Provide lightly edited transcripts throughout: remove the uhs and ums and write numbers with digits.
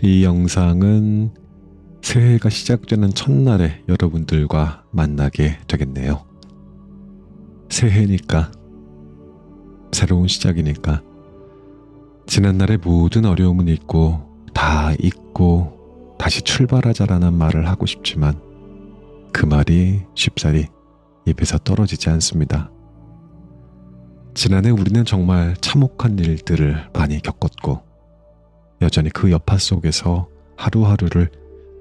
이 영상은 새해가 시작되는 첫날에 여러분들과 만나게 되겠네요. 새해니까, 새로운 시작이니까, 지난날의 모든 어려움은 잊고 다시 출발하자라는 말을 하고 싶지만 그 말이 쉽사리 입에서 떨어지지 않습니다. 지난해 우리는 정말 참혹한 일들을 많이 겪었고 여전히 그 여파 속에서 하루하루를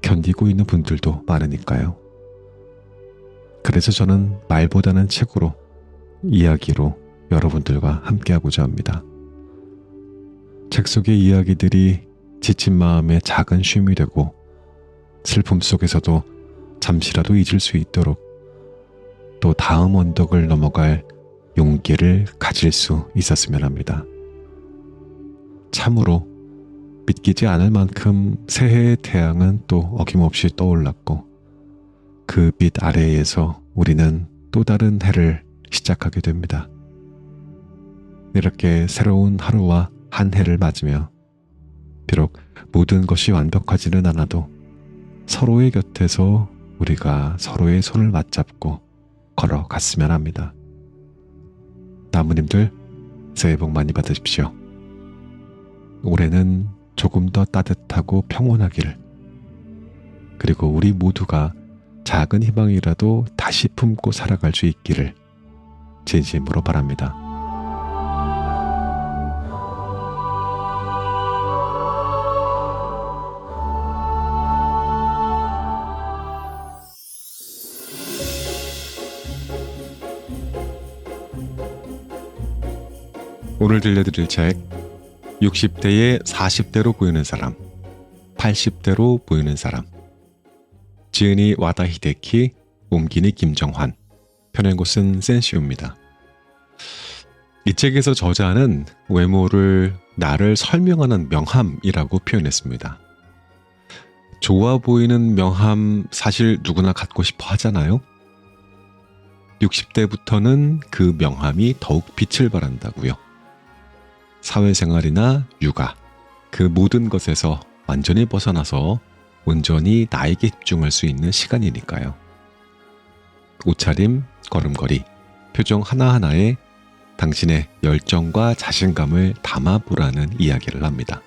견디고 있는 분들도 많으니까요. 그래서 저는 말보다는 책으로, 이야기로 여러분들과 함께하고자 합니다. 책 속의 이야기들이 지친 마음에 작은 쉼이 되고 슬픔 속에서도 잠시라도 잊을 수 있도록 또 다음 언덕을 넘어갈 용기를 가질 수 있었으면 합니다. 참으로 믿기지 않을 만큼 새해의 태양은 또 어김없이 떠올랐고 그 빛 아래에서 우리는 또 다른 해를 시작하게 됩니다. 이렇게 새로운 하루와 한 해를 맞으며 비록 모든 것이 완벽하지는 않아도 서로의 곁에서 우리가 서로의 손을 맞잡고 걸어갔으면 합니다. 나무님들 새해 복 많이 받으십시오. 올해는 조금 더 따뜻하고 평온하기를, 그리고 우리 모두가 작은 희망이라도 다시 품고 살아갈 수 있기를 진심으로 바랍니다. 오늘 들려드릴 책 60대에 40대로 보이는 사람, 80대로 보이는 사람. 지은이 와다 히데키, 옮기니 김정환, 펴낸 곳은 센시오입니다. 이 책에서 저자는 외모를 나를 설명하는 명함이라고 표현했습니다. 좋아 보이는 명함 사실 누구나 갖고 싶어 하잖아요. 60대부터는 그 명함이 더욱 빛을 발한다고요. 사회생활이나 육아, 그 모든 것에서 완전히 벗어나서 온전히 나에게 집중할 수 있는 시간이니까요. 옷차림, 걸음걸이, 표정 하나하나에 당신의 열정과 자신감을 담아보라는 이야기를 합니다.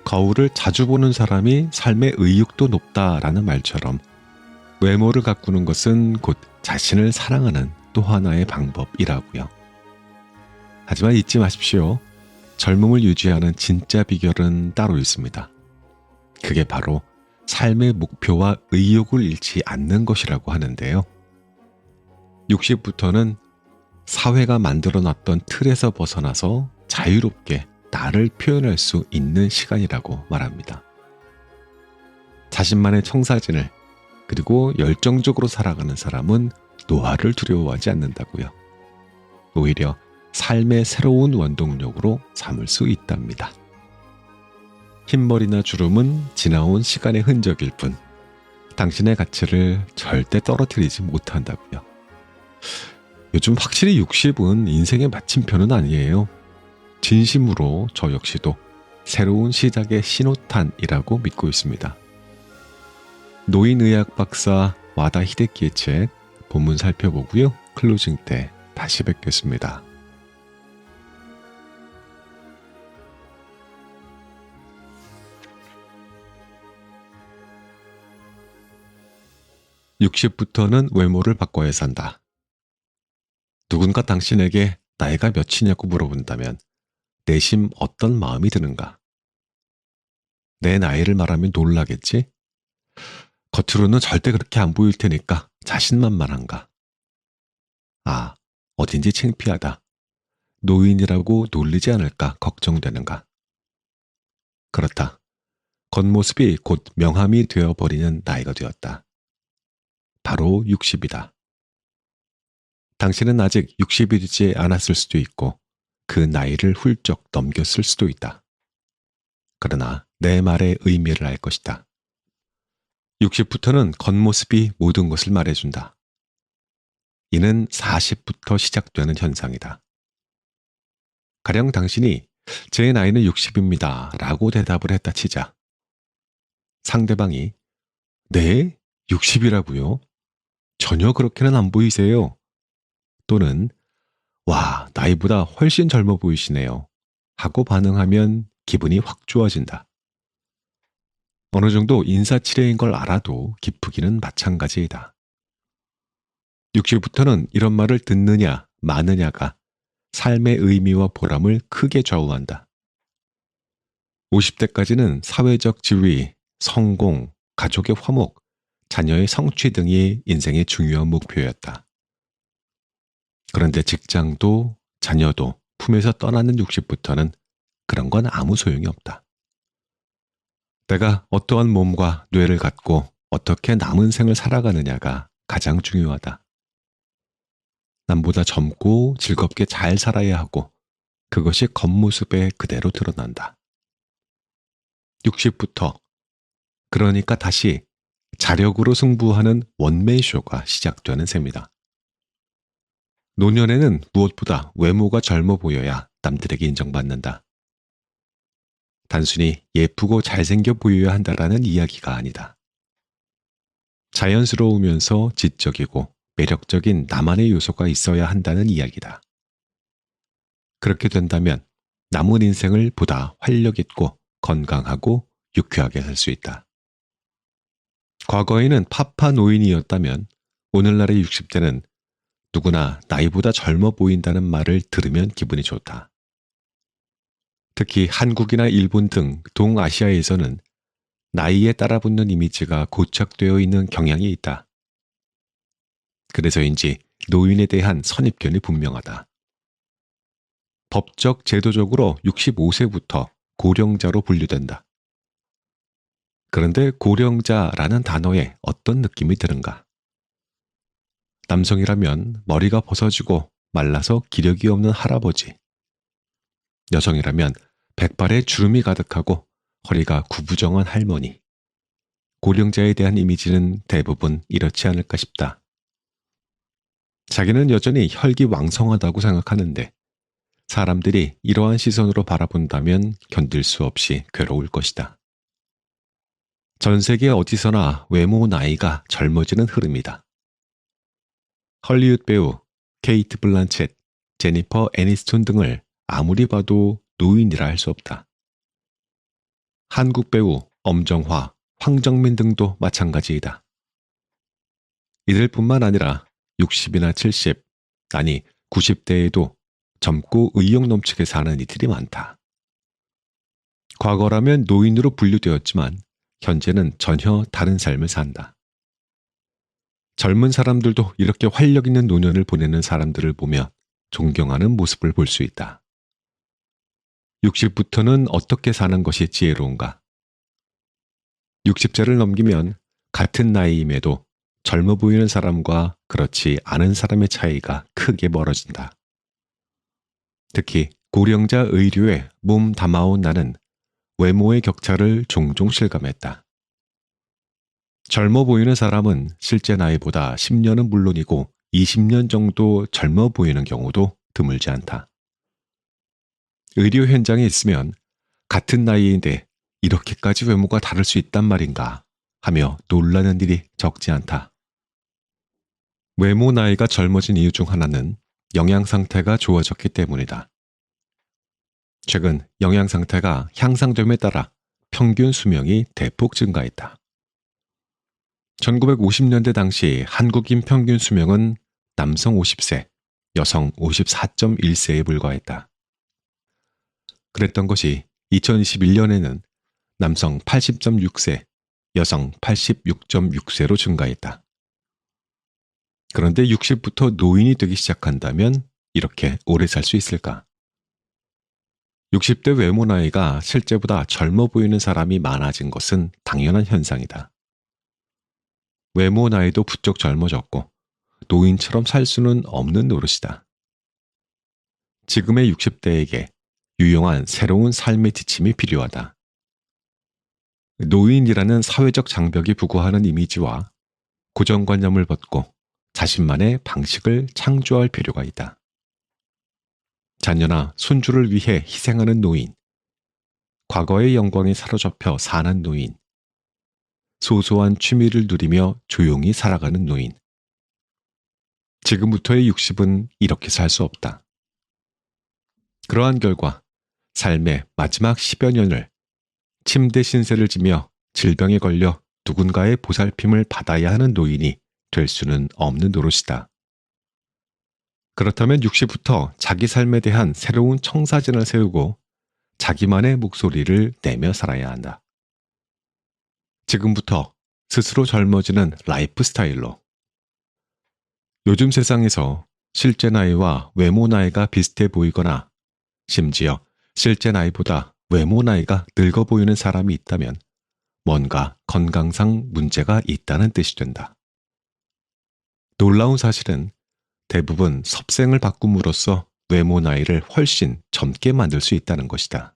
거울을 자주 보는 사람이 삶의 의욕도 높다라는 말처럼 외모를 가꾸는 것은 곧 자신을 사랑하는 또 하나의 방법이라고요. 하지만 잊지 마십시오. 젊음을 유지하는 진짜 비결은 따로 있습니다. 그게 바로 삶의 목표와 의욕을 잃지 않는 것이라고 하는데요. 60부터는 사회가 만들어놨던 틀에서 벗어나서 자유롭게 나를 표현할 수 있는 시간이라고 말합니다. 자신만의 청사진을, 그리고 열정적으로 살아가는 사람은 노화를 두려워하지 않는다고요. 오히려 삶의 새로운 원동력으로 삼을 수 있답니다. 흰머리나 주름은 지나온 시간의 흔적일 뿐 당신의 가치를 절대 떨어뜨리지 못한다고요. 요즘 확실히 60은 인생의 마침표는 아니에요. 진심으로 저 역시도 새로운 시작의 신호탄이라고 믿고 있습니다. 노인의학 박사 와다 히데키의 책 본문 살펴보고요. 클로징 때 다시 뵙겠습니다. 60부터는 외모를 바꿔야 산다. 누군가 당신에게 나이가 몇이냐고 물어본다면 내심 어떤 마음이 드는가? 내 나이를 말하면 놀라겠지? 겉으로는 절대 그렇게 안 보일 테니까 자신만만한가? 아, 어딘지 창피하다. 노인이라고 놀리지 않을까 걱정되는가? 그렇다. 겉모습이 곧 명함이 되어버리는 나이가 되었다. 바로 60이다. 당신은 아직 60이 되지 않았을 수도 있고 그 나이를 훌쩍 넘겼을 수도 있다. 그러나 내 말의 의미를 알 것이다. 60부터는 겉모습이 모든 것을 말해준다. 이는 40부터 시작되는 현상이다. 가령 당신이 제 나이는 60입니다. 라고 대답을 했다 치자 상대방이 네? 60이라고요? 전혀 그렇게는 안 보이세요. 또는 와, 나이보다 훨씬 젊어 보이시네요. 하고 반응하면 기분이 확 좋아진다. 어느 정도 인사치레인 걸 알아도 기쁘기는 마찬가지이다. 60부터는 이런 말을 듣느냐 마느냐가 삶의 의미와 보람을 크게 좌우한다. 50대까지는 사회적 지위, 성공, 가족의 화목, 자녀의 성취 등이 인생의 중요한 목표였다. 그런데 직장도 자녀도 품에서 떠나는 60부터는 그런 건 아무 소용이 없다. 내가 어떠한 몸과 뇌를 갖고 어떻게 남은 생을 살아가느냐가 가장 중요하다. 남보다 젊고 즐겁게 잘 살아야 하고 그것이 겉모습에 그대로 드러난다. 60부터 그러니까 다시 자력으로 승부하는 원맨쇼가 시작되는 셈이다. 노년에는 무엇보다 외모가 젊어 보여야 남들에게 인정받는다. 단순히 예쁘고 잘생겨 보여야 한다라는 이야기가 아니다. 자연스러우면서 지적이고 매력적인 나만의 요소가 있어야 한다는 이야기다. 그렇게 된다면 남은 인생을 보다 활력 있고 건강하고 유쾌하게 살 수 있다. 과거에는 파파 노인이었다면 오늘날의 60대는 누구나 나이보다 젊어 보인다는 말을 들으면 기분이 좋다. 특히 한국이나 일본 등 동아시아에서는 나이에 따라붙는 이미지가 고착되어 있는 경향이 있다. 그래서인지 노인에 대한 선입견이 분명하다. 법적 제도적으로 65세부터 고령자로 분류된다. 그런데 고령자라는 단어에 어떤 느낌이 드는가? 남성이라면 머리가 벗어지고 말라서 기력이 없는 할아버지. 여성이라면 백발에 주름이 가득하고 허리가 구부정한 할머니. 고령자에 대한 이미지는 대부분 이렇지 않을까 싶다. 자기는 여전히 혈기왕성하다고 생각하는데 사람들이 이러한 시선으로 바라본다면 견딜 수 없이 괴로울 것이다. 전 세계 어디서나 외모 나이가 젊어지는 흐름이다. 헐리우드 배우 케이트 블란쳇, 제니퍼 애니스톤 등을 아무리 봐도 노인이라 할 수 없다. 한국 배우 엄정화, 황정민 등도 마찬가지이다. 이들뿐만 아니라 60이나 70, 아니 90대에도 젊고 의욕 넘치게 사는 이들이 많다. 과거라면 노인으로 분류되었지만 현재는 전혀 다른 삶을 산다. 젊은 사람들도 이렇게 활력 있는 노년을 보내는 사람들을 보며 존경하는 모습을 볼 수 있다. 60부터는 어떻게 사는 것이 지혜로운가? 60세를 넘기면 같은 나이임에도 젊어 보이는 사람과 그렇지 않은 사람의 차이가 크게 멀어진다. 특히 고령자 의료에 몸 담아온 나는 외모의 격차를 종종 실감했다. 젊어 보이는 사람은 실제 나이보다 10년은 물론이고 20년 정도 젊어 보이는 경우도 드물지 않다. 의료 현장에 있으면 같은 나이인데 이렇게까지 외모가 다를 수 있단 말인가 하며 놀라는 일이 적지 않다. 외모 나이가 젊어진 이유 중 하나는 영양 상태가 좋아졌기 때문이다. 최근 영양 상태가 향상됨에 따라 평균 수명이 대폭 증가했다. 1950년대 당시 한국인 평균 수명은 남성 50세, 여성 54.1세에 불과했다. 그랬던 것이 2021년에는 남성 80.6세, 여성 86.6세로 증가했다. 그런데 60부터 노인이 되기 시작한다면 이렇게 오래 살 수 있을까? 60대 외모 나이가 실제보다 젊어 보이는 사람이 많아진 것은 당연한 현상이다. 외모 나이도 부쩍 젊어졌고 노인처럼 살 수는 없는 노릇이다. 지금의 60대에게 유용한 새로운 삶의 지침이 필요하다. 노인이라는 사회적 장벽이 부과하는 이미지와 고정관념을 벗고 자신만의 방식을 창조할 필요가 있다. 자녀나 손주를 위해 희생하는 노인, 과거의 영광에 사로잡혀 사는 노인, 소소한 취미를 누리며 조용히 살아가는 노인. 지금부터의 60은 이렇게 살 수 없다. 그러한 결과 삶의 마지막 10여 년을 침대 신세를 지며 질병에 걸려 누군가의 보살핌을 받아야 하는 노인이 될 수는 없는 노릇이다. 그렇다면 60부터 자기 삶에 대한 새로운 청사진을 세우고 자기만의 목소리를 내며 살아야 한다. 지금부터 스스로 젊어지는 라이프 스타일로. 요즘 세상에서 실제 나이와 외모 나이가 비슷해 보이거나 심지어 실제 나이보다 외모 나이가 늙어 보이는 사람이 있다면 뭔가 건강상 문제가 있다는 뜻이 된다. 놀라운 사실은 대부분 섭생을 바꿈으로써 외모 나이를 훨씬 젊게 만들 수 있다는 것이다.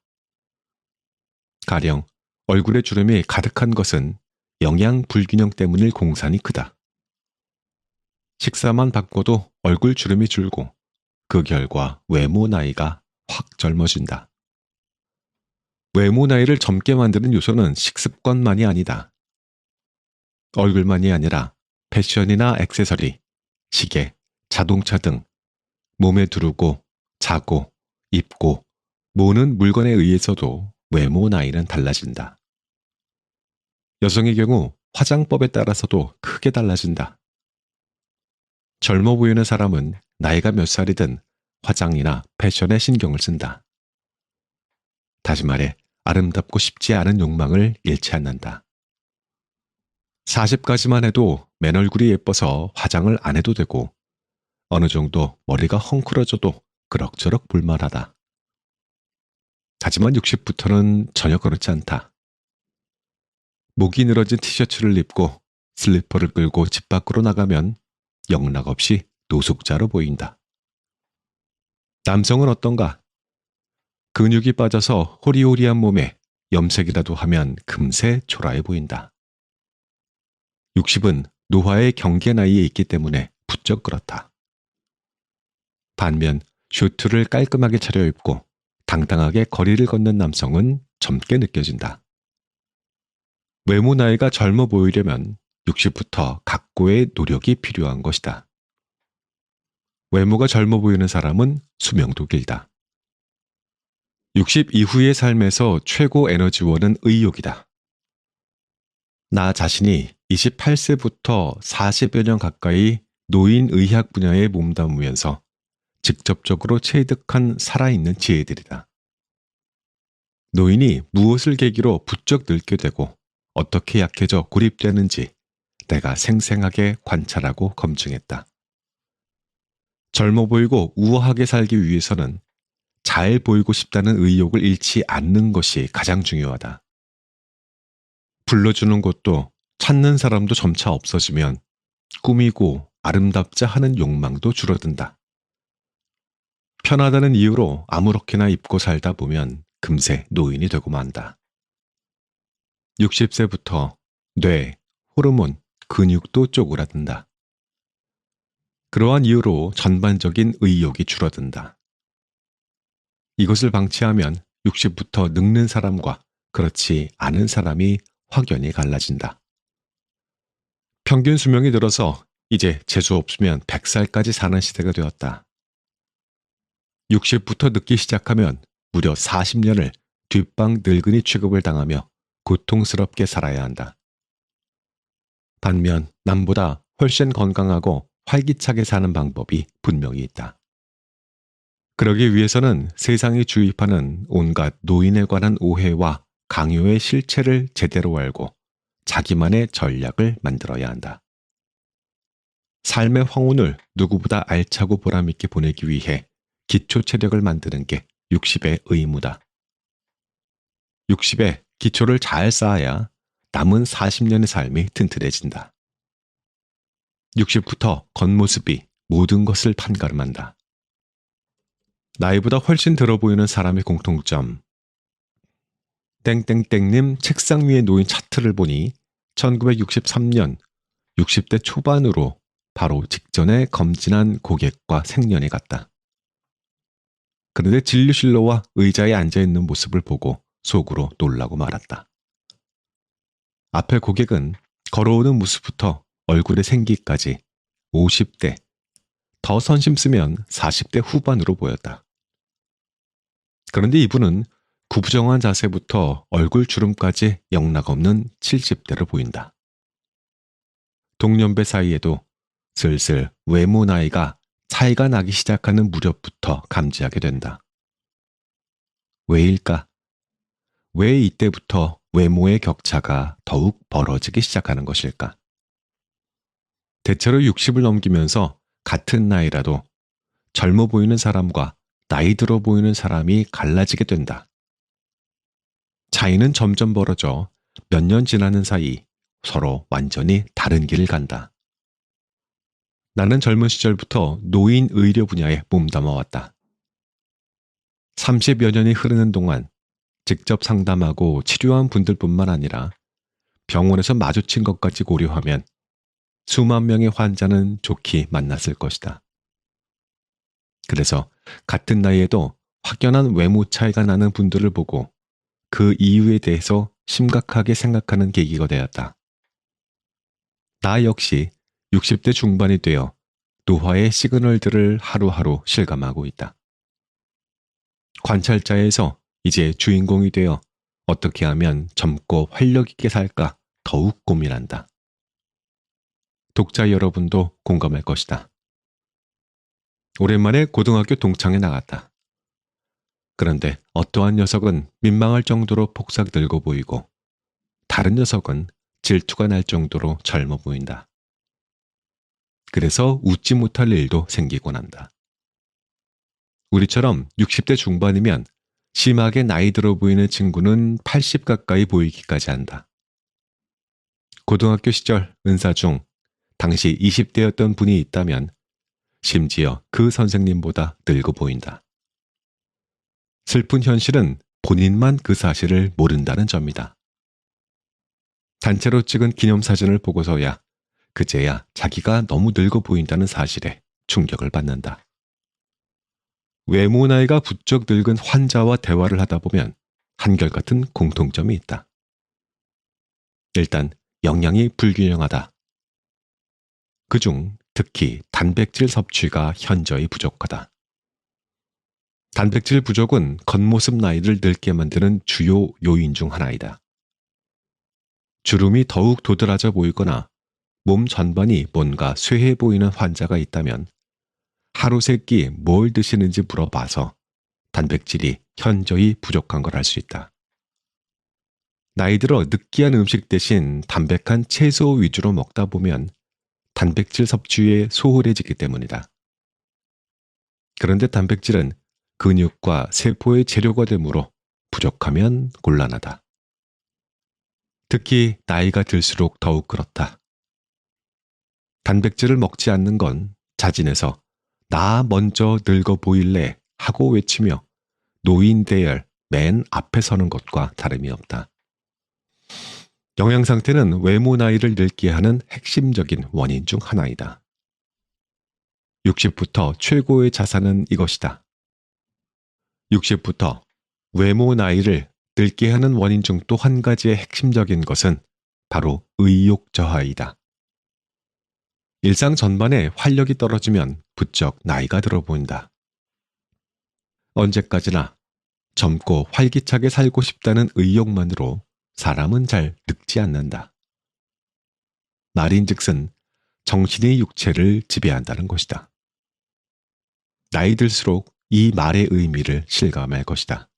가령 얼굴에 주름이 가득한 것은 영양 불균형 때문일 공산이 크다. 식사만 바꿔도 얼굴 주름이 줄고 그 결과 외모 나이가 확 젊어진다. 외모 나이를 젊게 만드는 요소는 식습관만이 아니다. 얼굴만이 아니라 패션이나 액세서리, 시계, 자동차 등 몸에 두르고 자고 입고 모으는 물건에 의해서도 외모 나이는 달라진다. 여성의 경우 화장법에 따라서도 크게 달라진다. 젊어 보이는 사람은 나이가 몇 살이든 화장이나 패션에 신경을 쓴다. 다시 말해 아름답고 싶지 않은 욕망을 잃지 않는다. 40까지만 해도 맨 얼굴이 예뻐서 화장을 안 해도 되고 어느 정도 머리가 헝클어져도 그럭저럭 볼만하다. 하지만 60부터는 전혀 그렇지 않다. 목이 늘어진 티셔츠를 입고 슬리퍼를 끌고 집 밖으로 나가면 영락없이 노숙자로 보인다. 남성은 어떤가? 근육이 빠져서 호리호리한 몸에 염색이라도 하면 금세 초라해 보인다. 60은 노화의 경계 나이에 있기 때문에 부쩍 그렇다. 반면 슈트를 깔끔하게 차려입고 당당하게 거리를 걷는 남성은 젊게 느껴진다. 외모 나이가 젊어 보이려면 60부터 각고의 노력이 필요한 것이다. 외모가 젊어 보이는 사람은 수명도 길다. 60 이후의 삶에서 최고 에너지원은 의욕이다. 나 자신이 28세부터 40여 년 가까이 노인의학 분야에 몸담으면서 직접적으로 체득한 살아있는 지혜들이다. 노인이 무엇을 계기로 부쩍 늙게 되고 어떻게 약해져 고립되는지 내가 생생하게 관찰하고 검증했다. 젊어 보이고 우아하게 살기 위해서는 잘 보이고 싶다는 의욕을 잃지 않는 것이 가장 중요하다. 불러주는 곳도 찾는 사람도 점차 없어지면 꾸미고 아름답자 하는 욕망도 줄어든다. 편하다는 이유로 아무렇게나 입고 살다 보면 금세 노인이 되고 만다. 60세부터 뇌, 호르몬, 근육도 쪼그라든다. 그러한 이유로 전반적인 의욕이 줄어든다. 이것을 방치하면 60부터 늙는 사람과 그렇지 않은 사람이 확연히 갈라진다. 평균 수명이 늘어서 이제 재수 없으면 100살까지 사는 시대가 되었다. 60부터 늙기 시작하면 무려 40년을 뒷방 늙은이 취급을 당하며 고통스럽게 살아야 한다. 반면 남보다 훨씬 건강하고 활기차게 사는 방법이 분명히 있다. 그러기 위해서는 세상이 주입하는 온갖 노인에 관한 오해와 강요의 실체를 제대로 알고 자기만의 전략을 만들어야 한다. 삶의 황혼을 누구보다 알차고 보람있게 보내기 위해 기초 체력을 만드는 게 60의 의무다. 60에 기초를 잘 쌓아야 남은 40년의 삶이 튼튼해진다. 60부터 겉모습이 모든 것을 판가름한다. 나이보다 훨씬 들어 보이는 사람의 공통점. 땡땡땡님 책상 위에 놓인 차트를 보니 1963년 60대 초반으로 바로 직전에 검진한 고객과 생년이 같다. 그런데 진료실로와 의자에 앉아있는 모습을 보고 속으로 놀라고 말았다. 앞에 고객은 걸어오는 모습부터 얼굴의 생기까지 50대, 더 선심 쓰면 40대 후반으로 보였다. 그런데 이분은 구부정한 자세부터 얼굴 주름까지 영락없는 70대로 보인다. 동년배 사이에도 슬슬 외모 나이가 차이가 나기 시작하는 무렵부터 감지하게 된다. 왜일까? 왜 이때부터 외모의 격차가 더욱 벌어지기 시작하는 것일까? 대체로 60을 넘기면서 같은 나이라도 젊어 보이는 사람과 나이 들어 보이는 사람이 갈라지게 된다. 차이는 점점 벌어져 몇 년 지나는 사이 서로 완전히 다른 길을 간다. 나는 젊은 시절부터 노인 의료 분야에 몸담아 왔다. 30여 년이 흐르는 동안 직접 상담하고 치료한 분들뿐만 아니라 병원에서 마주친 것까지 고려하면 수만 명의 환자는 좋게 만났을 것이다. 그래서 같은 나이에도 확연한 외모 차이가 나는 분들을 보고 그 이유에 대해서 심각하게 생각하는 계기가 되었다. 나 역시 60대 중반이 되어 노화의 시그널들을 하루하루 실감하고 있다. 관찰자에서 이제 주인공이 되어 어떻게 하면 젊고 활력 있게 살까 더욱 고민한다. 독자 여러분도 공감할 것이다. 오랜만에 고등학교 동창회 나갔다. 그런데 어떠한 녀석은 민망할 정도로 폭삭 늙어 보이고 다른 녀석은 질투가 날 정도로 젊어 보인다. 그래서 웃지 못할 일도 생기곤 한다. 우리처럼 60대 중반이면 심하게 나이 들어 보이는 친구는 80 가까이 보이기까지 한다. 고등학교 시절 은사 중 당시 20대였던 분이 있다면 심지어 그 선생님보다 늙어 보인다. 슬픈 현실은 본인만 그 사실을 모른다는 점이다. 단체로 찍은 기념사진을 보고서야 그제야 자기가 너무 늙어 보인다는 사실에 충격을 받는다. 외모 나이가 부쩍 늙은 환자와 대화를 하다 보면 한결같은 공통점이 있다. 일단 영양이 불균형하다. 그중 특히 단백질 섭취가 현저히 부족하다. 단백질 부족은 겉모습 나이를 늙게 만드는 주요 요인 중 하나이다. 주름이 더욱 도드라져 보이거나 몸 전반이 뭔가 쇠해 보이는 환자가 있다면 하루 세 끼 뭘 드시는지 물어봐서 단백질이 현저히 부족한 걸 알 수 있다. 나이 들어 느끼한 음식 대신 담백한 채소 위주로 먹다 보면 단백질 섭취에 소홀해지기 때문이다. 그런데 단백질은 근육과 세포의 재료가 되므로 부족하면 곤란하다. 특히 나이가 들수록 더욱 그렇다. 단백질을 먹지 않는 건 자진해서 나 먼저 늙어 보일래 하고 외치며 노인 대열 맨 앞에 서는 것과 다름이 없다. 영양 상태는 외모 나이를 늙게 하는 핵심적인 원인 중 하나이다. 60부터 최고의 자산은 이것이다. 60부터 외모 나이를 늙게 하는 원인 중 또 한 가지의 핵심적인 것은 바로 의욕 저하이다. 일상 전반에 활력이 떨어지면 부쩍 나이가 들어 보인다. 언제까지나 젊고 활기차게 살고 싶다는 의욕만으로 사람은 잘 늙지 않는다. 말인즉슨 정신이 육체를 지배한다는 것이다. 나이 들수록 이 말의 의미를 실감할 것이다.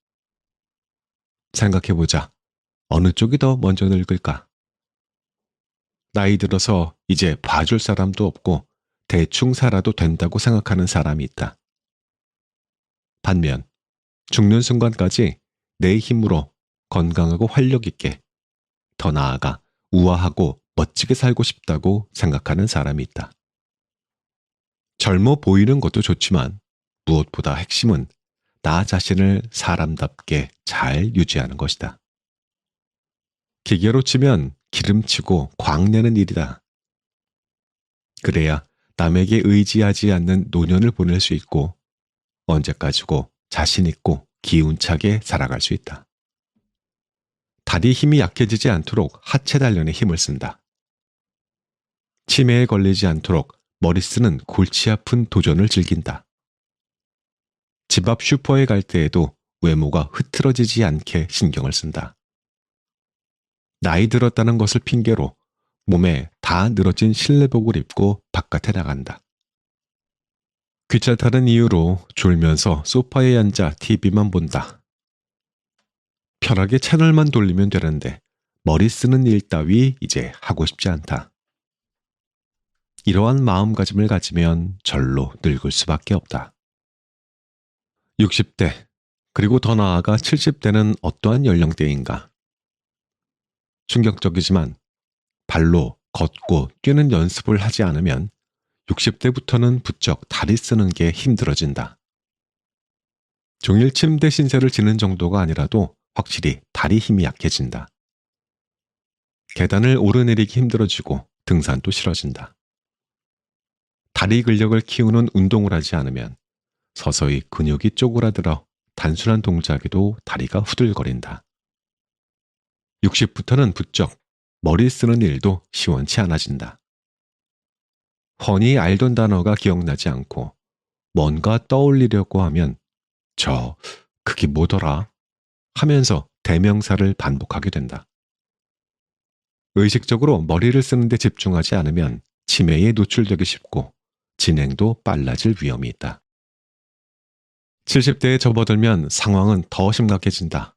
생각해보자. 어느 쪽이 더 먼저 늙을까? 나이 들어서 이제 봐줄 사람도 없고 대충 살아도 된다고 생각하는 사람이 있다. 반면 죽는 순간까지 내 힘으로 건강하고 활력 있게, 더 나아가 우아하고 멋지게 살고 싶다고 생각하는 사람이 있다. 젊어 보이는 것도 좋지만 무엇보다 핵심은 나 자신을 사람답게 잘 유지하는 것이다. 기계로 치면 기름치고 광내는 일이다. 그래야 남에게 의지하지 않는 노년을 보낼 수 있고 언제까지고 자신 있고 기운차게 살아갈 수 있다. 다리 힘이 약해지지 않도록 하체 단련에 힘을 쓴다. 치매에 걸리지 않도록 머리 쓰는 골치 아픈 도전을 즐긴다. 집 앞 슈퍼에 갈 때에도 외모가 흐트러지지 않게 신경을 쓴다. 나이 들었다는 것을 핑계로 몸에 다 늘어진 실내복을 입고 바깥에 나간다. 귀찮다는 이유로 졸면서 소파에 앉아 TV만 본다. 편하게 채널만 돌리면 되는데 머리 쓰는 일 따위 이제 하고 싶지 않다. 이러한 마음가짐을 가지면 절로 늙을 수밖에 없다. 60대, 그리고 더 나아가 70대는 어떠한 연령대인가? 충격적이지만 발로 걷고 뛰는 연습을 하지 않으면 60대부터는 부쩍 다리 쓰는 게 힘들어진다. 종일 침대 신세를 지는 정도가 아니라도 확실히 다리 힘이 약해진다. 계단을 오르내리기 힘들어지고 등산도 싫어진다. 다리 근력을 키우는 운동을 하지 않으면 서서히 근육이 쪼그라들어 단순한 동작에도 다리가 후들거린다. 60부터는 부쩍 머리 쓰는 일도 시원치 않아진다. 훤히 알던 단어가 기억나지 않고 뭔가 떠올리려고 하면 그게 뭐더라? 하면서 대명사를 반복하게 된다. 의식적으로 머리를 쓰는데 집중하지 않으면 치매에 노출되기 쉽고 진행도 빨라질 위험이 있다. 70대에 접어들면 상황은 더 심각해진다.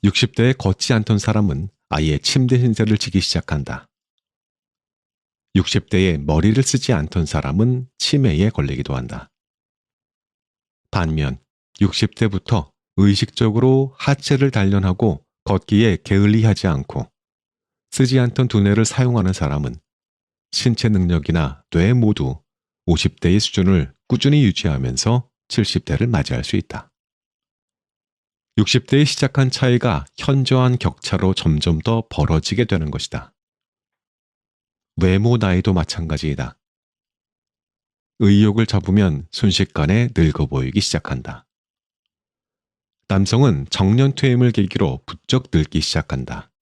60대에 걷지 않던 사람은 아예 침대 신세를 지기 시작한다. 60대에 머리를 쓰지 않던 사람은 치매에 걸리기도 한다. 반면 60대부터 의식적으로 하체를 단련하고 걷기에 게을리하지 않고 쓰지 않던 두뇌를 사용하는 사람은 신체 능력이나 뇌 모두 50대의 수준을 꾸준히 유지하면서 70대를 맞이할 수 있다. 60대에 시작한 차이가 현저한 격차로 점점 더 벌어지게 되는 것이다. 외모 나이도 마찬가지이다. 의욕을 잡으면 순식간에 늙어 보이기 시작한다. 남성은 정년퇴임을 계기로 부쩍 늙기 시작한다.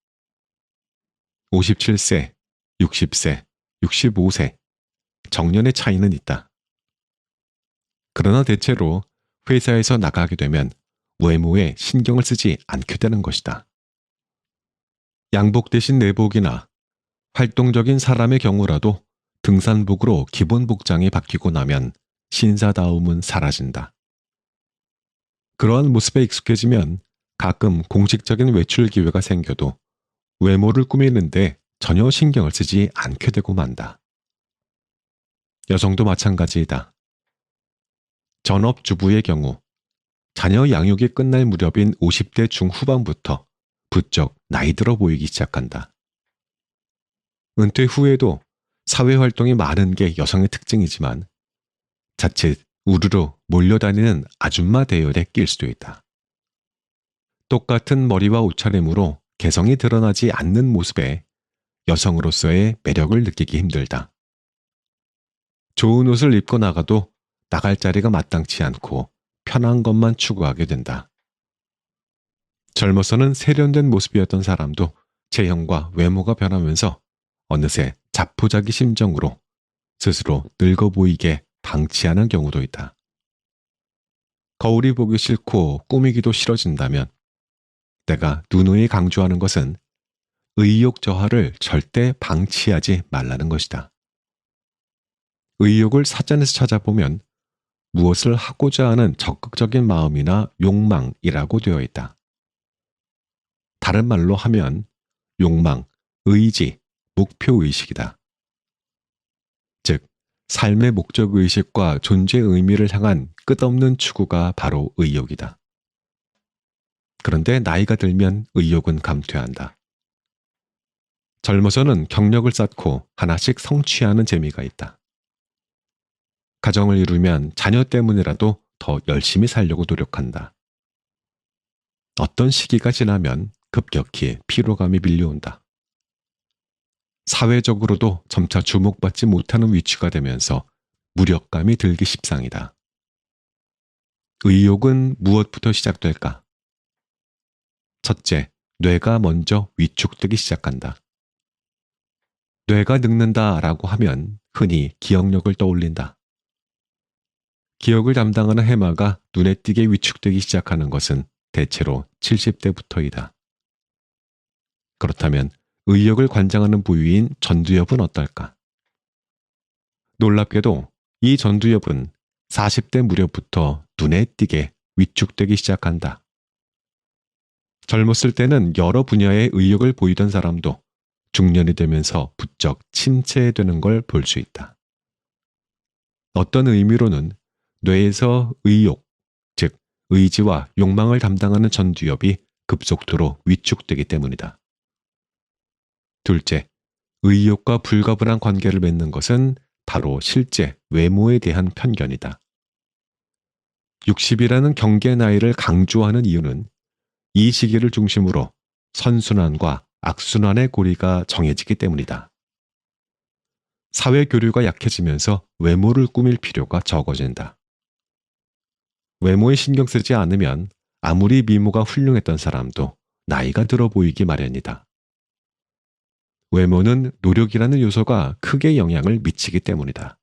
57세, 60세, 65세, 정년의 차이는 있다. 그러나 대체로 회사에서 나가게 되면 외모에 신경을 쓰지 않게 되는 것이다. 양복 대신 내복이나 활동적인 사람의 경우라도 등산복으로 기본 복장이 바뀌고 나면 신사다움은 사라진다. 그러한 모습에 익숙해지면 가끔 공식적인 외출 기회가 생겨도 외모를 꾸미는데 전혀 신경을 쓰지 않게 되고 만다. 여성도 마찬가지이다. 전업주부의 경우 자녀 양육이 끝날 무렵인 50대 중후반부터 부쩍 나이 들어 보이기 시작한다. 은퇴 후에도 사회활동이 많은 게 여성의 특징이지만 자칫 우르르 몰려다니는 아줌마 대열에 낄 수도 있다. 똑같은 머리와 옷차림으로 개성이 드러나지 않는 모습에 여성으로서의 매력을 느끼기 힘들다. 좋은 옷을 입고 나가도 나갈 자리가 마땅치 않고 편한 것만 추구하게 된다. 젊어서는 세련된 모습이었던 사람도 체형과 외모가 변하면서 어느새 자포자기 심정으로 스스로 늙어 보이게 방치하는 경우도 있다. 거울이 보기 싫고 꾸미기도 싫어진다면 내가 누누이 강조하는 것은 의욕 저하를 절대 방치하지 말라는 것이다. 의욕을 사전에서 찾아보면 무엇을 하고자 하는 적극적인 마음이나 욕망이라고 되어 있다. 다른 말로 하면 욕망, 의지, 목표의식이다. 즉, 삶의 목적의식과 존재 의미를 향한 끝없는 추구가 바로 의욕이다. 그런데 나이가 들면 의욕은 감퇴한다. 젊어서는 경력을 쌓고 하나씩 성취하는 재미가 있다. 가정을 이루면 자녀 때문이라도 더 열심히 살려고 노력한다. 어떤 시기가 지나면 급격히 피로감이 밀려온다. 사회적으로도 점차 주목받지 못하는 위치가 되면서 무력감이 들기 십상이다. 의욕은 무엇부터 시작될까? 첫째, 뇌가 먼저 위축되기 시작한다. 뇌가 늙는다라고 하면 흔히 기억력을 떠올린다. 기억을 담당하는 해마가 눈에 띄게 위축되기 시작하는 것은 대체로 70대부터이다. 그렇다면 의욕을 관장하는 부위인 전두엽은 어떨까? 놀랍게도 이 전두엽은 40대 무렵부터 눈에 띄게 위축되기 시작한다. 젊었을 때는 여러 분야의 의욕을 보이던 사람도 중년이 되면서 부쩍 침체되는 걸 볼 수 있다. 어떤 의미로는 뇌에서 의욕, 즉 의지와 욕망을 담당하는 전두엽이 급속도로 위축되기 때문이다. 둘째, 의욕과 불가분한 관계를 맺는 것은 바로 실제 외모에 대한 편견이다. 60이라는 경계 나이를 강조하는 이유는 이 시기를 중심으로 선순환과 악순환의 고리가 정해지기 때문이다. 사회 교류가 약해지면서 외모를 꾸밀 필요가 적어진다. 외모에 신경 쓰지 않으면 아무리 미모가 훌륭했던 사람도 나이가 들어 보이기 마련이다. 외모는 노력이라는 요소가 크게 영향을 미치기 때문이다.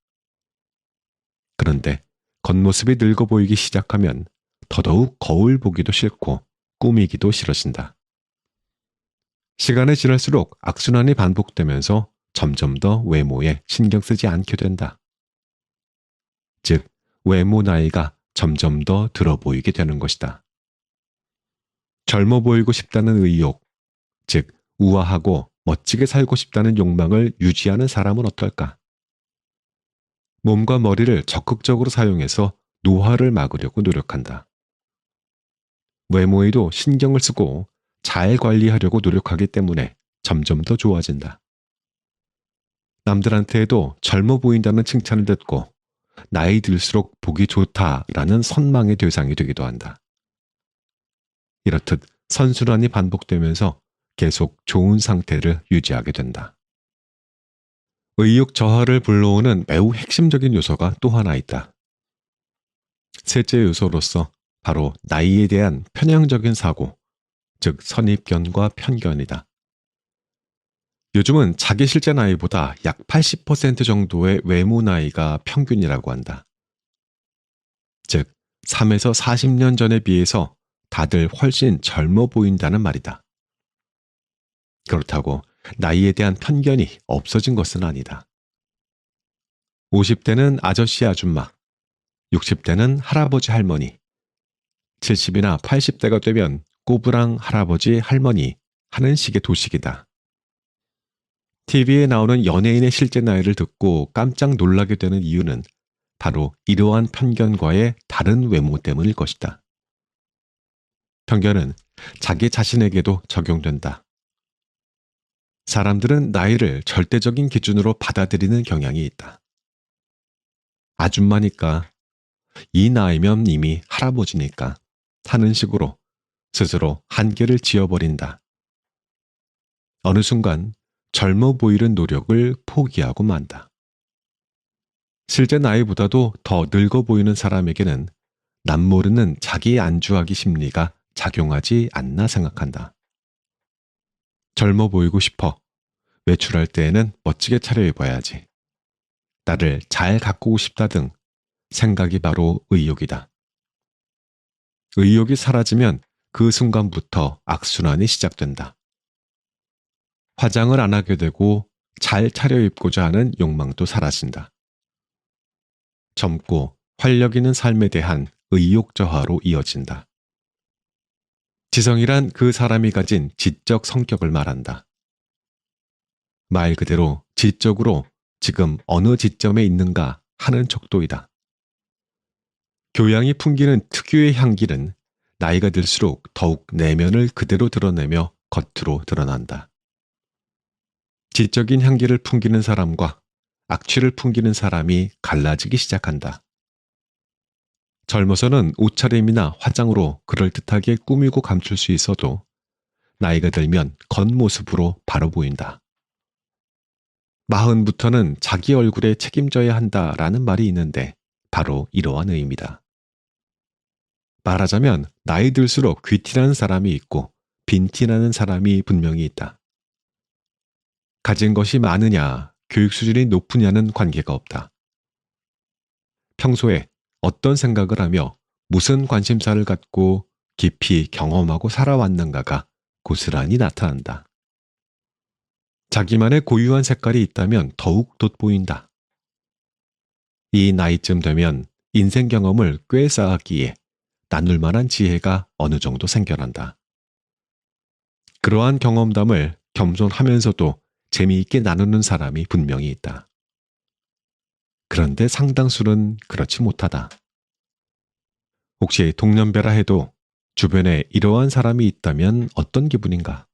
그런데 겉모습이 늙어 보이기 시작하면 더더욱 거울 보기도 싫고 꾸미기도 싫어진다. 시간이 지날수록 악순환이 반복되면서 점점 더 외모에 신경 쓰지 않게 된다. 즉, 외모 나이가 점점 더 들어 보이게 되는 것이다. 젊어 보이고 싶다는 의욕, 즉 우아하고 멋지게 살고 싶다는 욕망을 유지하는 사람은 어떨까? 몸과 머리를 적극적으로 사용해서 노화를 막으려고 노력한다. 외모에도 신경을 쓰고 잘 관리하려고 노력하기 때문에 점점 더 좋아진다. 남들한테도 젊어 보인다는 칭찬을 듣고 나이 들수록 보기 좋다라는 선망의 대상이 되기도 한다. 이렇듯 선순환이 반복되면서 계속 좋은 상태를 유지하게 된다. 의욕 저하를 불러오는 매우 핵심적인 요소가 또 하나 있다. 셋째 요소로서 바로 나이에 대한 편향적인 사고, 즉 선입견과 편견이다. 요즘은 자기 실제 나이보다 약 80% 정도의 외모 나이가 평균이라고 한다. 즉, 3에서 40년 전에 비해서 다들 훨씬 젊어 보인다는 말이다. 그렇다고 나이에 대한 편견이 없어진 것은 아니다. 50대는 아저씨 아줌마, 60대는 할아버지 할머니, 70이나 80대가 되면 꼬부랑 할아버지 할머니 하는 식의 도식이다. TV에 나오는 연예인의 실제 나이를 듣고 깜짝 놀라게 되는 이유는 바로 이러한 편견과의 다른 외모 때문일 것이다. 편견은 자기 자신에게도 적용된다. 사람들은 나이를 절대적인 기준으로 받아들이는 경향이 있다. 아줌마니까, 이 나이면 이미 할아버지니까 하는 식으로 스스로 한계를 지어버린다. 어느 순간 젊어 보이는 노력을 포기하고 만다. 실제 나이보다도 더 늙어 보이는 사람에게는 남모르는 자기 안주하기 심리가 작용하지 않나 생각한다. 젊어 보이고 싶어. 외출할 때에는 멋지게 차려입어야지. 나를 잘 가꾸고 싶다 등 생각이 바로 의욕이다. 의욕이 사라지면 그 순간부터 악순환이 시작된다. 화장을 안 하게 되고 잘 차려입고자 하는 욕망도 사라진다. 젊고 활력 있는 삶에 대한 의욕 저하로 이어진다. 지성이란 그 사람이 가진 지적 성격을 말한다. 말 그대로 지적으로 지금 어느 지점에 있는가 하는 척도이다. 교양이 풍기는 특유의 향기는 나이가 들수록 더욱 내면을 그대로 드러내며 겉으로 드러난다. 지적인 향기를 풍기는 사람과 악취를 풍기는 사람이 갈라지기 시작한다. 젊어서는 옷차림이나 화장으로 그럴듯하게 꾸미고 감출 수 있어도 나이가 들면 겉모습으로 바로 보인다. 40부터는 자기 얼굴에 책임져야 한다라는 말이 있는데 바로 이러한 의미다. 말하자면 나이 들수록 귀티나는 사람이 있고 빈티나는 사람이 분명히 있다. 가진 것이 많으냐, 교육 수준이 높으냐는 관계가 없다. 평소에 어떤 생각을 하며 무슨 관심사를 갖고 깊이 경험하고 살아왔는가가 고스란히 나타난다. 자기만의 고유한 색깔이 있다면 더욱 돋보인다. 이 나이쯤 되면 인생 경험을 꽤 쌓았기에 나눌 만한 지혜가 어느 정도 생겨난다. 그러한 경험담을 겸손하면서도 재미있게 나누는 사람이 분명히 있다. 그런데 상당수는 그렇지 못하다. 혹시 동년배라 해도 주변에 이러한 사람이 있다면 어떤 기분인가?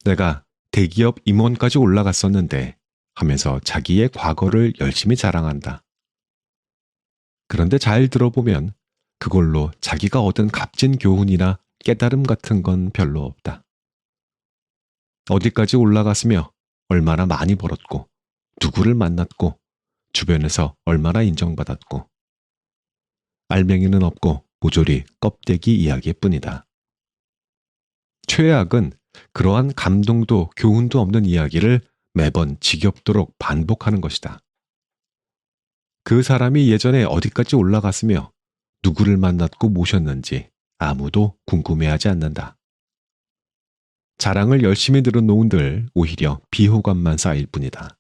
내가 대기업 임원까지 올라갔었는데 하면서 자기의 과거를 열심히 자랑한다. 그런데 잘 들어보면 그걸로 자기가 얻은 값진 교훈이나 깨달음 같은 건 별로 없다. 어디까지 올라갔으며 얼마나 많이 벌었고 누구를 만났고 주변에서 얼마나 인정받았고 알맹이는 없고 모조리 껍데기 이야기뿐이다. 최악은 그러한 감동도 교훈도 없는 이야기를 매번 지겹도록 반복하는 것이다. 그 사람이 예전에 어디까지 올라갔으며 누구를 만났고 모셨는지 아무도 궁금해하지 않는다. 자랑을 열심히 들은 노인들 오히려 비호감만 쌓일 뿐이다.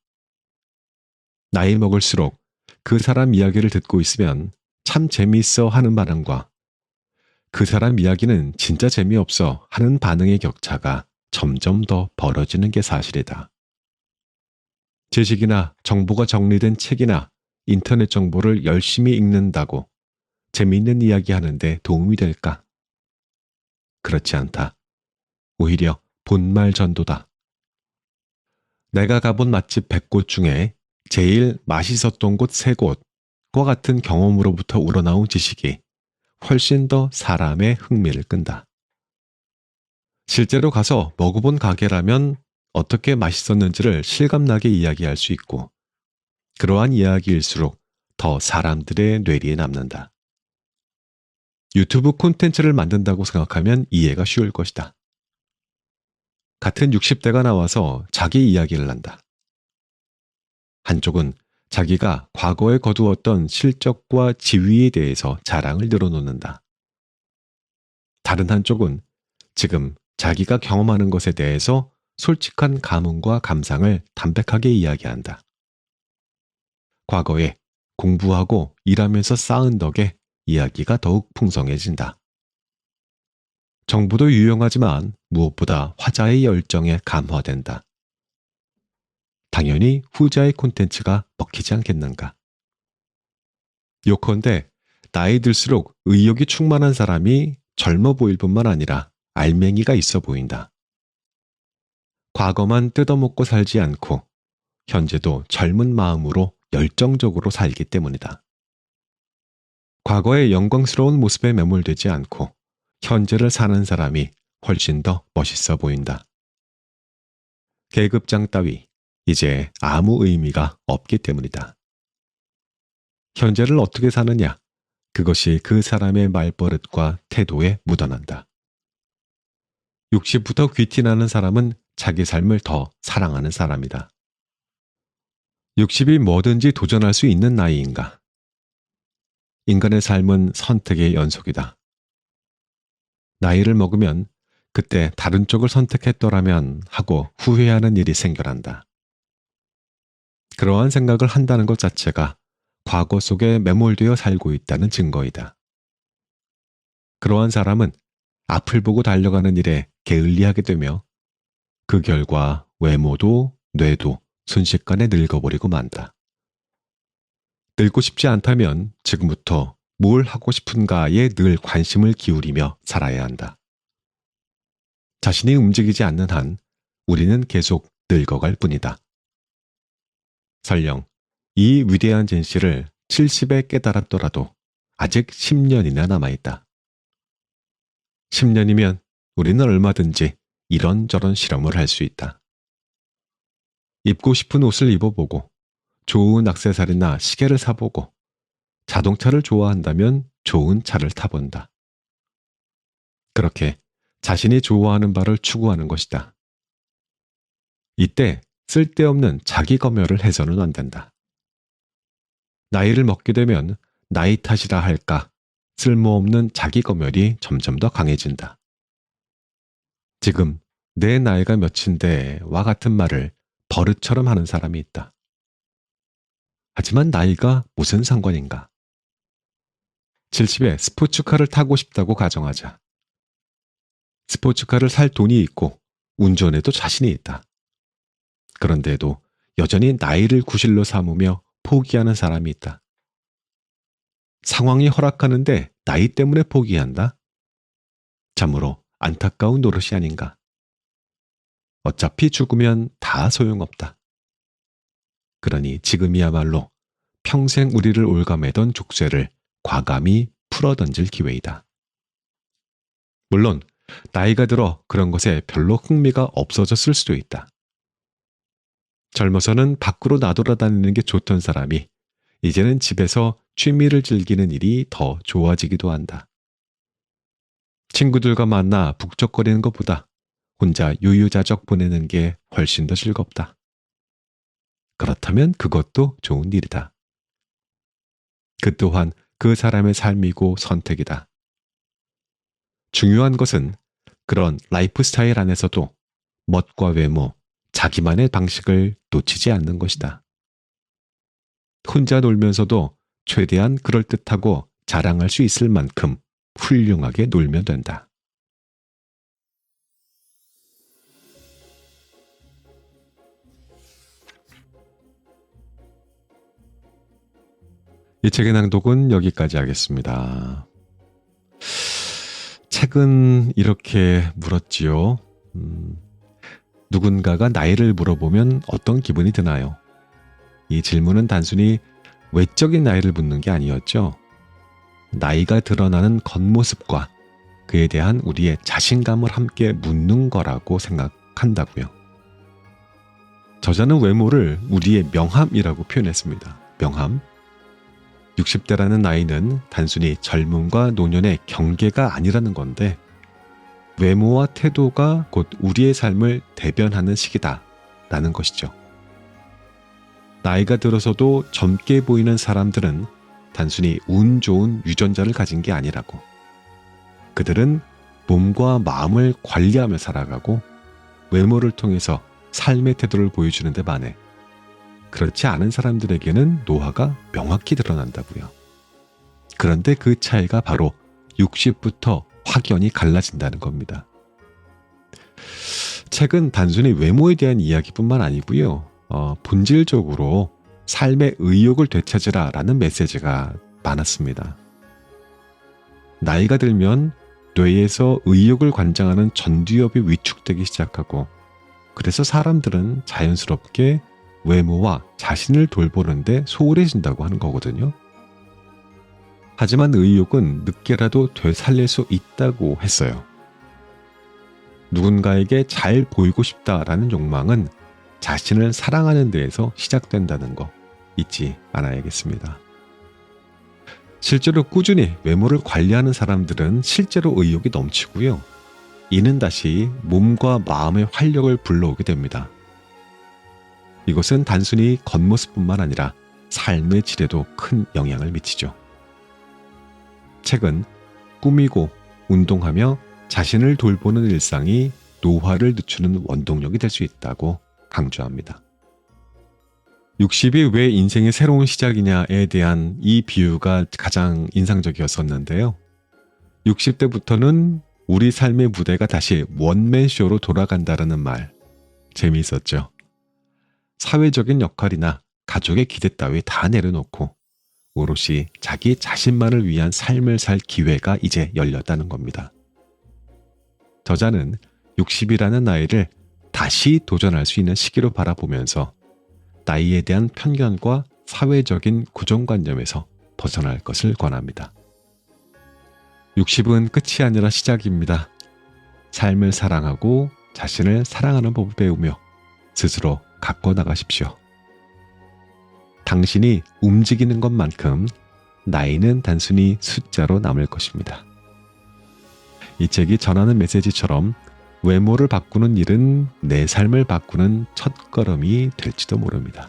나이 먹을수록 그 사람 이야기를 듣고 있으면 참 재미있어 하는 반응과 그 사람 이야기는 진짜 재미없어 하는 반응의 격차가 점점 더 벌어지는 게 사실이다. 지식이나 정보가 정리된 책이나 인터넷 정보를 열심히 읽는다고 재미있는 이야기 하는데 도움이 될까? 그렇지 않다. 오히려 본말 전도다. 내가 가본 맛집 100곳 중에 제일 맛있었던 곳 3곳과 같은 경험으로부터 우러나온 지식이 훨씬 더 사람의 흥미를 끈다. 실제로 가서 먹어본 가게라면 어떻게 맛있었는지를 실감나게 이야기할 수 있고 그러한 이야기일수록 더 사람들의 뇌리에 남는다. 유튜브 콘텐츠를 만든다고 생각하면 이해가 쉬울 것이다. 같은 60대가 나와서 자기 이야기를 한다. 한쪽은 자기가 과거에 거두었던 실적과 지위에 대해서 자랑을 늘어놓는다. 다른 한쪽은 지금 자기가 경험하는 것에 대해서 솔직한 감흥과 감상을 담백하게 이야기한다. 과거에 공부하고 일하면서 쌓은 덕에 이야기가 더욱 풍성해진다. 정보도 유용하지만 무엇보다 화자의 열정에 감화된다. 당연히 후자의 콘텐츠가 먹히지 않겠는가. 요컨대 나이 들수록 의욕이 충만한 사람이 젊어 보일 뿐만 아니라 알맹이가 있어 보인다. 과거만 뜯어먹고 살지 않고 현재도 젊은 마음으로 열정적으로 살기 때문이다. 과거의 영광스러운 모습에 매몰되지 않고 현재를 사는 사람이 훨씬 더 멋있어 보인다. 계급장 따위 이제 아무 의미가 없기 때문이다. 현재를 어떻게 사느냐, 그것이 그 사람의 말버릇과 태도에 묻어난다. 60부터 귀티나는 사람은 자기 삶을 더 사랑하는 사람이다. 60이 뭐든지 도전할 수 있는 나이인가? 인간의 삶은 선택의 연속이다. 나이를 먹으면 그때 다른 쪽을 선택했더라면 하고 후회하는 일이 생겨난다. 그러한 생각을 한다는 것 자체가 과거 속에 매몰되어 살고 있다는 증거이다. 그러한 사람은 앞을 보고 달려가는 일에 게을리하게 되며 그 결과 외모도 뇌도 순식간에 늙어버리고 만다. 늙고 싶지 않다면 지금부터 뭘 하고 싶은가에 늘 관심을 기울이며 살아야 한다. 자신이 움직이지 않는 한 우리는 계속 늙어갈 뿐이다. 설령 이 위대한 진실을 70에 깨달았더라도 아직 10년이나 남아있다. 10년이면 우리는 얼마든지 이런저런 실험을 할 수 있다. 입고 싶은 옷을 입어보고 좋은 액세서리나 시계를 사보고 자동차를 좋아한다면 좋은 차를 타본다. 그렇게 자신이 좋아하는 바를 추구하는 것이다. 이때 쓸데없는 자기 검열을 해서는 안 된다. 나이를 먹게 되면 나이 탓이라 할까 쓸모없는 자기 검열이 점점 더 강해진다. 지금 내 나이가 몇인데와 같은 말을 버릇처럼 하는 사람이 있다. 하지만 나이가 무슨 상관인가? 70에 스포츠카를 타고 싶다고 가정하자. 스포츠카를 살 돈이 있고 운전에도 자신이 있다. 그런데도 여전히 나이를 구실로 삼으며 포기하는 사람이 있다. 상황이 허락하는데 나이 때문에 포기한다? 참으로 안타까운 노릇이 아닌가. 어차피 죽으면 다 소용없다. 그러니 지금이야말로 평생 우리를 올가매던 족쇄를 과감히 풀어던질 기회이다. 물론 나이가 들어 그런 것에 별로 흥미가 없어졌을 수도 있다. 젊어서는 밖으로 나돌아다니는 게 좋던 사람이 이제는 집에서 취미를 즐기는 일이 더 좋아지기도 한다. 친구들과 만나 북적거리는 것보다 혼자 유유자적 보내는 게 훨씬 더 즐겁다. 그렇다면 그것도 좋은 일이다. 그 또한 그 사람의 삶이고 선택이다. 중요한 것은 그런 라이프 스타일 안에서도 멋과 외모, 자기만의 방식을 놓치지 않는 것이다. 혼자 놀면서도 최대한 그럴듯하고 자랑할 수 있을 만큼 훌륭하게 놀면 된다. 이 책의 낭독은 여기까지 하겠습니다. 책은 이렇게 물었지요. 누군가가 나이를 물어보면 어떤 기분이 드나요? 이 질문은 단순히 외적인 나이를 묻는 게 아니었죠. 나이가 드러나는 겉모습과 그에 대한 우리의 자신감을 함께 묻는 거라고 생각한다고요. 저자는 외모를 우리의 명함이라고 표현했습니다. 명함. 60대라는 나이는 단순히 젊음과 노년의 경계가 아니라는 건데 외모와 태도가 곧 우리의 삶을 대변하는 시기다 라는 것이죠. 나이가 들어서도 젊게 보이는 사람들은 단순히 운 좋은 유전자를 가진 게 아니라고. 그들은 몸과 마음을 관리하며 살아가고 외모를 통해서 삶의 태도를 보여주는 데 반해 그렇지 않은 사람들에게는 노화가 명확히 드러난다고요. 그런데 그 차이가 바로 60부터 확연히 갈라진다는 겁니다. 책은 단순히 외모에 대한 이야기뿐만 아니고요. 본질적으로 삶의 의욕을 되찾으라 라는 메시지가 많았습니다. 나이가 들면 뇌에서 의욕을 관장하는 전두엽이 위축되기 시작하고 그래서 사람들은 자연스럽게 외모와 자신을 돌보는데 소홀해진다고 하는 거거든요. 하지만 의욕은 늦게라도 되살릴 수 있다고 했어요. 누군가에게 잘 보이고 싶다라는 욕망은 자신을 사랑하는 데에서 시작된다는 거 잊지 않아야겠습니다. 실제로 꾸준히 외모를 관리하는 사람들은 실제로 의욕이 넘치고요. 이는 다시 몸과 마음의 활력을 불러오게 됩니다. 이것은 단순히 겉모습뿐만 아니라 삶의 질에도 큰 영향을 미치죠. 책은 꾸미고 운동하며 자신을 돌보는 일상이 노화를 늦추는 원동력이 될 수 있다고 강조합니다. 60이 왜 인생의 새로운 시작이냐에 대한 이 비유가 가장 인상적이었었는데요. 60대부터는 우리 삶의 무대가 다시 원맨쇼로 돌아간다라는 말, 재미있었죠. 사회적인 역할이나 가족의 기대 따위 다 내려놓고 오롯이 자기 자신만을 위한 삶을 살 기회가 이제 열렸다는 겁니다. 저자는 60이라는 나이를 다시 도전할 수 있는 시기로 바라보면서 나이에 대한 편견과 사회적인 고정관념에서 벗어날 것을 권합니다. 60은 끝이 아니라 시작입니다. 삶을 사랑하고 자신을 사랑하는 법을 배우며 스스로 가꿔 나가십시오. 당신이 움직이는 것만큼 나이는 단순히 숫자로 남을 것입니다. 이 책이 전하는 메시지처럼 외모를 바꾸는 일은 내 삶을 바꾸는 첫걸음이 될지도 모릅니다.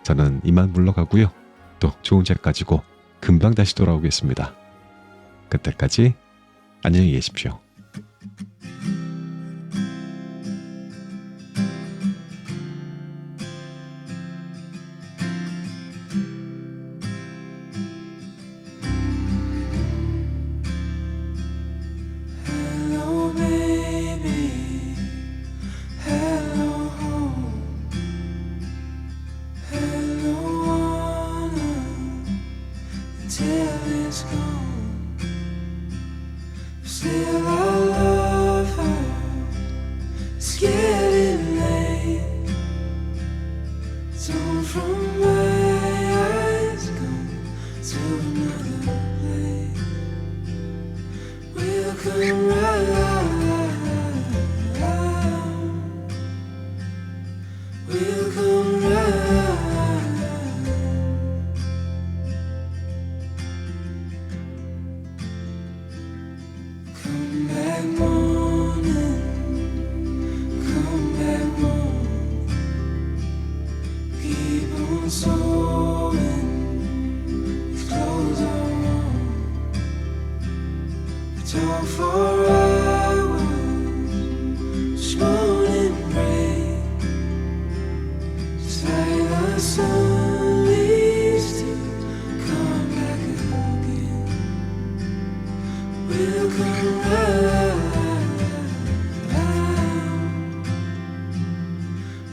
저는 이만 물러가고요. 또 좋은 책 가지고 금방 다시 돌아오겠습니다. 그때까지 안녕히 계십시오. Hello, baby. Hello, home. Hello, honor. Until it's gone. Still, I love her. It's getting late. Torn from my eyes, gone to another place. We'll come right. We'll come right. Come back morning. Come back morning. Keep on sewing. These clothes are on. Talk for hours, just morning rain, just like the sun leaves to come back again. We'll come right,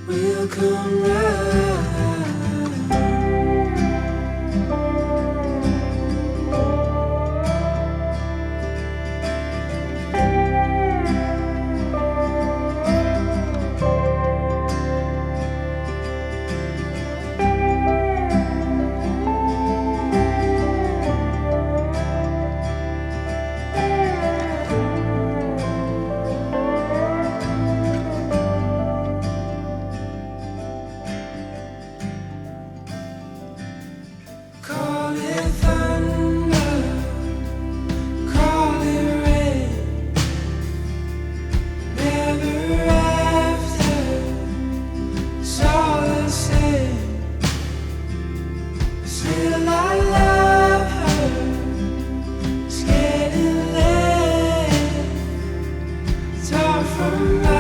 we'll come right. Call it thunder, call it rain. Never after, it's all the same. Still I love her. It's getting late. It's all from my